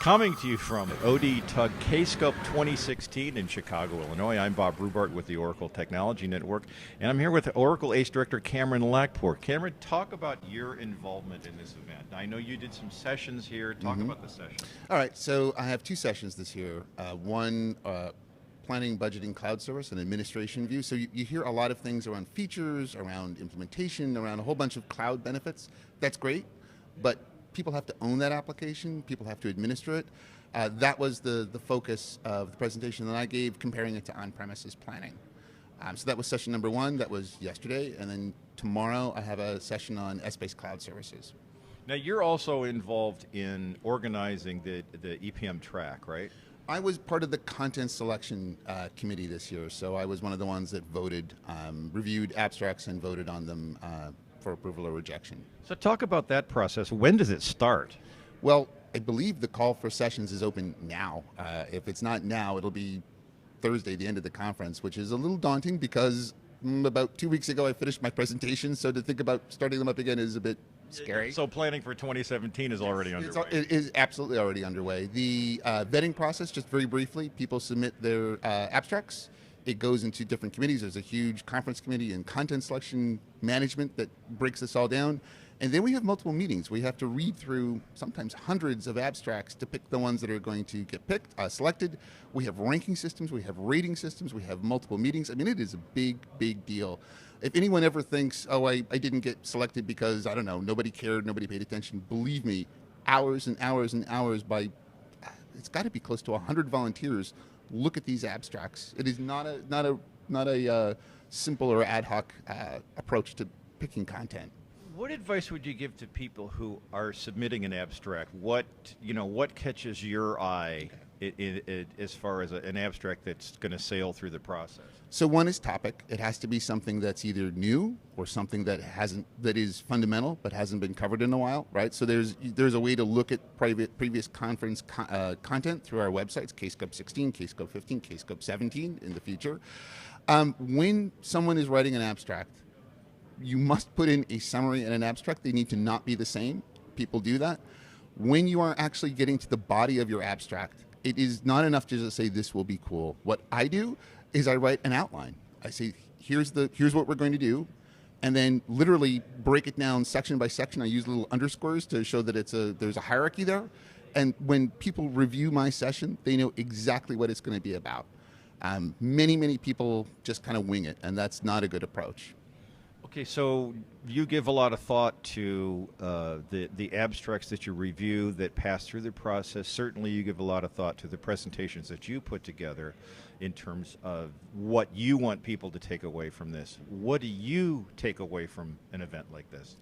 Coming to you from OD Tug Kscope 2016 in Chicago, Illinois, I'm Bob Rubart with the Oracle Technology Network, and I'm here with Oracle ACE Director Cameron Lackpour. Cameron, talk about your involvement in this event. I know you did some sessions here. Talk about the session. All right, so I have two sessions this year. One, planning, budgeting, cloud service, and administration view. So you hear a lot of things around features, around implementation, around a whole bunch of cloud benefits. That's great, but people have to own that application, people have to administer it. That was the focus of the presentation that I gave, comparing it to on-premises planning. So that was session number one, that was yesterday, and then tomorrow I have a session on S-based cloud services. Now you're also involved in organizing the EPM track, right? I was part of the content selection committee this year, so I was one of the ones that voted, reviewed abstracts and voted on them for approval or rejection. So talk about that process. When does it start? Well, I believe the call for sessions is open now. If it's not now, it'll be Thursday, the end of the conference, which is a little daunting because about 2 weeks ago I finished my presentation, so to think about starting them up again is a bit scary. So planning for 2017 is already underway. It is absolutely already underway. The vetting process, just very briefly, people submit their abstracts. It goes into different committees. There's a huge conference committee and content selection management that breaks this all down. And then we have multiple meetings. We have to read through sometimes hundreds of abstracts to pick the ones that are going to get picked, selected. We have ranking systems, we have rating systems, we have multiple meetings. I mean, it is a big, big deal. If anyone ever thinks, oh, I didn't get selected because, I don't know, nobody cared, nobody paid attention, believe me, hours and hours and hours by, it's got to be close to 100 volunteers look at these abstracts. It is not a simple or ad hoc approach to picking content. What advice would you give to people who are submitting an abstract? What catches your eye as far as an abstract that's going to sail through the process? So one is topic. It has to be something that's either new or something that is fundamental but hasn't been covered in a while, right? So there's a way to look at previous conference content through our websites, Kscope 16, Kscope 15, Kscope 17 in the future. When someone is writing an abstract, you must put in a summary and an abstract. They need to not be the same. People do that. When you are actually getting to the body of your abstract, it is not enough to just say this will be cool. What I do is I write an outline. I say here's what we're going to do, and then literally break it down section by section. I use little underscores to show that there's a hierarchy there. And when people review my session, they know exactly what it's going to be about. Many people just kind of wing it, and that's not a good approach. Okay, so you give a lot of thought to the abstracts that you review that pass through the process. Certainly you give a lot of thought to the presentations that you put together in terms of what you want people to take away from this. What do you take away from an event like this?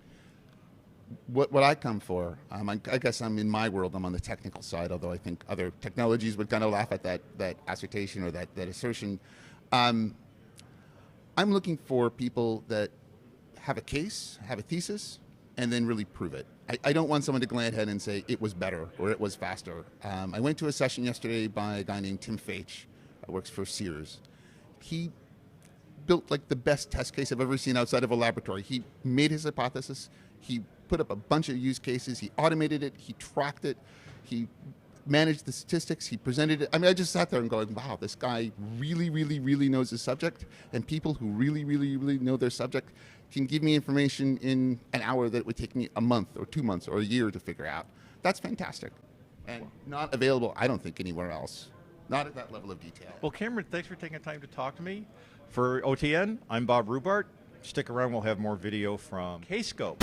What I come for, I guess I'm in my world, I'm on the technical side, although I think other technologies would kind of laugh at that assertion or that assertion. I'm looking for people that have a case, have a thesis, and then really prove it. I don't want someone to glance ahead and say it was better or it was faster. I went to a session yesterday by a guy named Tim Faich, who works for Sears. He built like the best test case I've ever seen outside of a laboratory. He made his hypothesis, he put up a bunch of use cases, he automated it, he tracked it, he managed the statistics, he presented it. I mean, I just sat there and going, wow, this guy really knows his subject, and people who really know their subject can give me information in an hour that it would take me a month or 2 months or a year to figure out. That's fantastic. And not available, I don't think, anywhere else. Not at that level of detail. Well, Cameron, thanks for taking time to talk to me. For OTN, I'm Bob Rubart. Stick around, we'll have more video from Kscope.